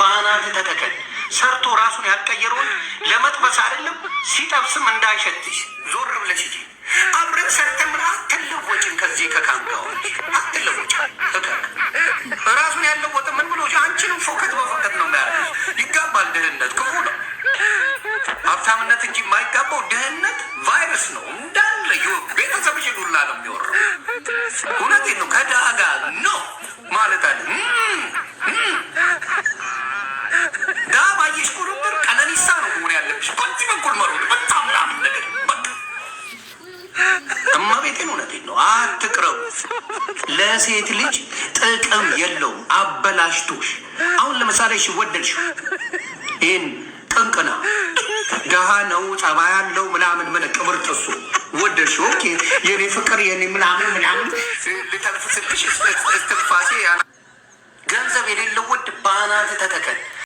በአናት ተተከል። ሰርቶ ራሱን ያልቀየረውን ለመጥበስ አይደለም ሲጠብስም እንዳይሸትሽ ዞር ብለሽ እንጂ አብረን ሰርተን ምን አትለወጭም። ከዚህ ከካንጋዎች አትለወጭም። ራሱን ያለወጠ ምን ብሎ አንቺንም ፎከት በፎከት ነው የሚያደርገው። ይጋባል። ድህነት ክፉ ነው። ሀብታምነት እንጂ የማይጋባው ድህነት ቫይረስ ነው። እንዳለ ቤተሰብሽ ሁላ ነው የሚወራው። እውነቴን ነው። ከድሃ ጋር ነው ማለት አለ። ድሃ ባየሽ ቁጥር ቀነኒሳ ነው መሆን ያለብሽ። በዚህ በኩል መሮጥ በጣም ምናምን ነገር እማቤቴን እውነቴን ነው። አትቅረቡ። ለሴት ልጅ ጥቅም የለውም። አበላሽቶሽ አሁን ለምሳሌ እሺ ወደድሽው ይህን ቅንቅና ደሃ ነው ጸባይ ያለው ምናምን ምን ቅብር ጥሱ ወደድሽ። ኦኬ የኔ ፍቅር የኔ ምናምን ልተልፍስልሽ እስትንፋሴ ገንዘብ የሌለው ወድ በአናት ተተከል።